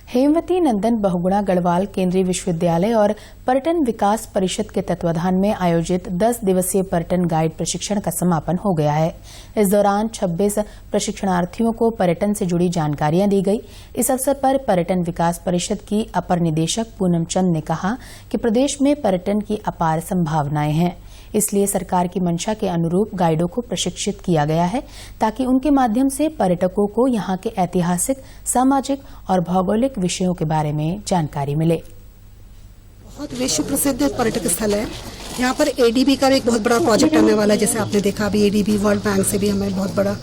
हेमवती नंदन बहुगुणा गढ़वाल केंद्रीय विश्वविद्यालय और पर्यटन विकास परिषद के तत्वाधान में आयोजित 10 दिवसीय पर्यटन गाइड प्रशिक्षण का समापन हो गया है। इस दौरान 26 प्रशिक्षणार्थियों को पर्यटन से जुड़ी जानकारियां दी गई। इस अवसर पर पर्यटन विकास परिषद की अपर निदेशक पूनम चंद ने कहा कि प्रदेश में पर्यटन की अपार संभावनाएं हैं, इसलिए सरकार की मंशा के अनुरूप गाइडों को प्रशिक्षित किया गया है ताकि उनके माध्यम से पर्यटकों को यहाँ के ऐतिहासिक, सामाजिक और भौगोलिक विषयों के बारे में जानकारी मिले। बहुत विश्व प्रसिद्ध पर्यटक स्थल है। यहाँ पर एडीबी का एक बहुत बड़ा प्रोजेक्ट आने वाला है। जैसे आपने देखा अभी एडीबी वर्ल्ड बैंक से भी हमें बहुत बड़ा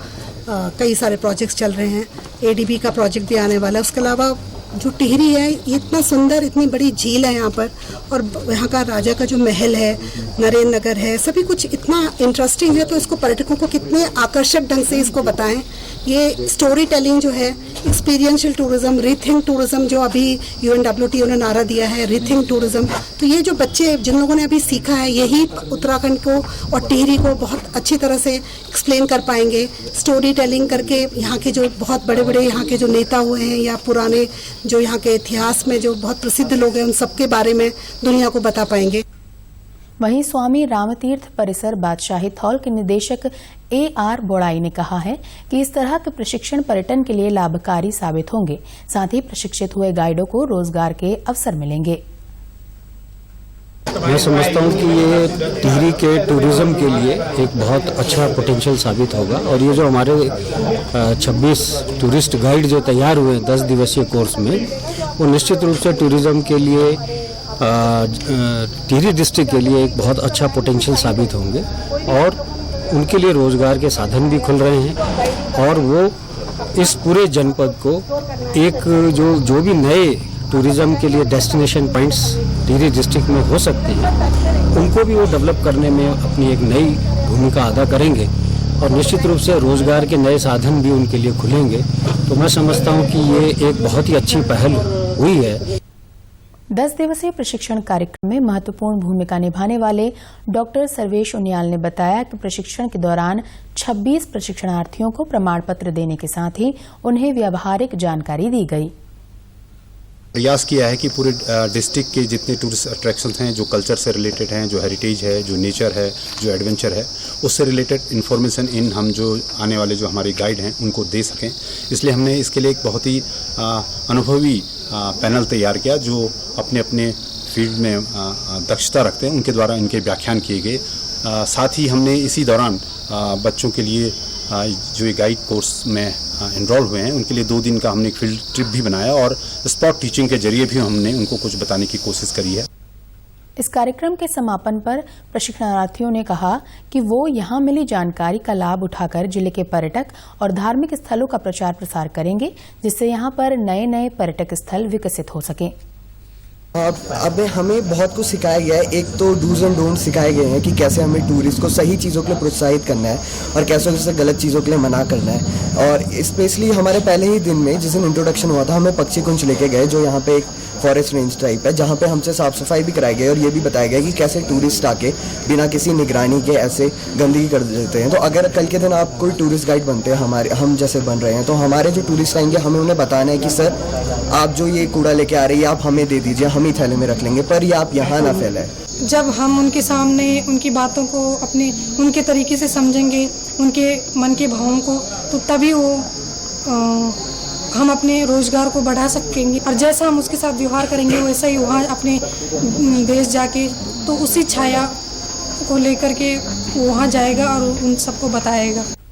कई सारे प्रोजेक्ट्स चल रहे हैं। एडीबी का प्रोजेक्ट भी आने वाला है। उसके अलावा जो टिहरी है, ये इतना सुंदर, इतनी बड़ी झील है यहाँ पर, और यहाँ का राजा का जो महल है, नरेंद्र नगर है, सभी कुछ इतना इंटरेस्टिंग है। तो इसको पर्यटकों को कितने आकर्षक ढंग से इसको बताएं। ये स्टोरी टेलिंग जो है, एक्सपीरियंशियल टूरिज्म, रीथिंक टूरिज्म, जो अभी UNWTO ने नारा दिया है, रीथिंक टूरिज्म। तो ये जो बच्चे जिन लोगों ने अभी सीखा है, यही उत्तराखंड को और टिहरी को बहुत अच्छी तरह से एक्सप्लेन कर पाएंगे। स्टोरी टेलिंग करके यहाँ के जो बहुत बड़े बड़े यहाँ के जो नेता हुए हैं या पुराने जो यहाँ के इतिहास में जो बहुत प्रसिद्ध लोग हैं, उन सबके बारे में दुनिया को बता पाएंगे। वहीं स्वामी रामतीर्थ परिसर बादशाही थॉल के निदेशक AR बोड़ाई ने कहा है कि इस तरह के प्रशिक्षण पर्यटन के लिए लाभकारी साबित होंगे। साथ ही प्रशिक्षित हुए गाइडों को रोजगार के अवसर मिलेंगे। मैं समझता हूँ कि ये टिहरी के टूरिज्म के लिए एक बहुत अच्छा पोटेंशियल साबित होगा, और ये जो हमारे 26 टूरिस्ट गाइड जो तैयार हुए 10 दिवसीय कोर्स में, वो निश्चित रूप से टूरिज्म के लिए टिहरी डिस्ट्रिक्ट के लिए एक बहुत अच्छा पोटेंशियल साबित होंगे, और उनके लिए रोजगार के साधन भी खुल रहे हैं। और वो इस पूरे जनपद को एक जो भी नए टूरिज्म के लिए डेस्टिनेशन पॉइंट्स टिहरी डिस्ट्रिक्ट में हो सकते हैं, उनको भी वो डेवलप करने में अपनी एक नई भूमिका अदा करेंगे, और निश्चित रूप से रोजगार के नए साधन भी उनके लिए खुलेंगे। तो मैं समझता हूँ कि ये एक बहुत ही अच्छी पहल हुई है। 10 दिवसीय प्रशिक्षण कार्यक्रम में महत्वपूर्ण भूमिका निभाने वाले डॉक्टर सर्वेश उनियाल ने बताया कि प्रशिक्षण के दौरान 26 प्रशिक्षणार्थियों को प्रमाण पत्र देने के साथ ही उन्हें व्यावहारिक जानकारी दी गई। प्रयास किया है कि पूरे डिस्ट्रिक्ट के जितने टूरिस्ट अट्रैक्शंस हैं, जो कल्चर से रिलेटेड हैं, जो हेरिटेज है, जो नेचर है, जो एडवेंचर है, उससे रिलेटेड इन्फॉर्मेशन हम जो आने वाले जो हमारे गाइड हैं उनको दे सकें। इसलिए हमने इसके लिए एक बहुत ही अनुभवी पैनल तैयार किया, जो अपने अपने फील्ड में दक्षता रखते हैं, उनके द्वारा इनके व्याख्यान किए गए। साथ ही हमने इसी दौरान बच्चों के लिए जो ये गाइड कोर्स में एनरोल हुए हैं, उनके लिए 2 दिन का हमने एक फील्ड ट्रिप भी बनाया, और स्पॉट टीचिंग के जरिए भी हमने उनको कुछ बताने की कोशिश करी है। इस कार्यक्रम के समापन पर प्रशिक्षणार्थियों ने कहा कि वो यहाँ मिली जानकारी का लाभ उठाकर जिले के पर्यटक और धार्मिक स्थलों का प्रचार प्रसार करेंगे, जिससे यहाँ पर नए नए पर्यटक स्थल विकसित हो सकें। अब हमें बहुत कुछ सिखाया गया है। एक तो डूज एंड डोंट सिखाए गए हैं कि कैसे हमें टूरिस्ट को सही चीज़ों के लिए प्रोत्साहित करना है और कैसे गलत चीज़ों के लिए मना करना है। और स्पेशली हमारे पहले ही दिन में जिस दिन इंट्रोडक्शन हुआ था, हमें पक्षी कुंज लेके गए, जो यहाँ पे एक फॉरेस्ट रेंज टाइप है, जहाँ पे हमसे साफ सफाई भी कराई गई, और ये भी बताया गया कि कैसे टूरिस्ट आके बिना किसी निगरानी के ऐसे गंदगी कर देते हैं। तो अगर कल के दिन आप कोई टूरिस्ट गाइड बनते हैं, हम जैसे बन रहे हैं, तो हमारे जो टूरिस्ट आएंगे, हमें उन्हें बताना है कि सर आप जो ये कूड़ा लेके आ रही है, आप हमें दे दीजिए, हम ही थैले में रख लेंगे, पर ये आप यहाँ ना फैलाएं। जब हम उनके सामने उनकी बातों को उनके तरीके से समझेंगे, उनके मन के भावों को, तो तभी हम अपने रोजगार को बढ़ा सकेंगे। और जैसा हम उसके साथ व्यवहार करेंगे, वैसा ही वहाँ अपने देश जाके तो उसी छाया को लेकर के वहाँ जाएगा और उन सबको बताएगा।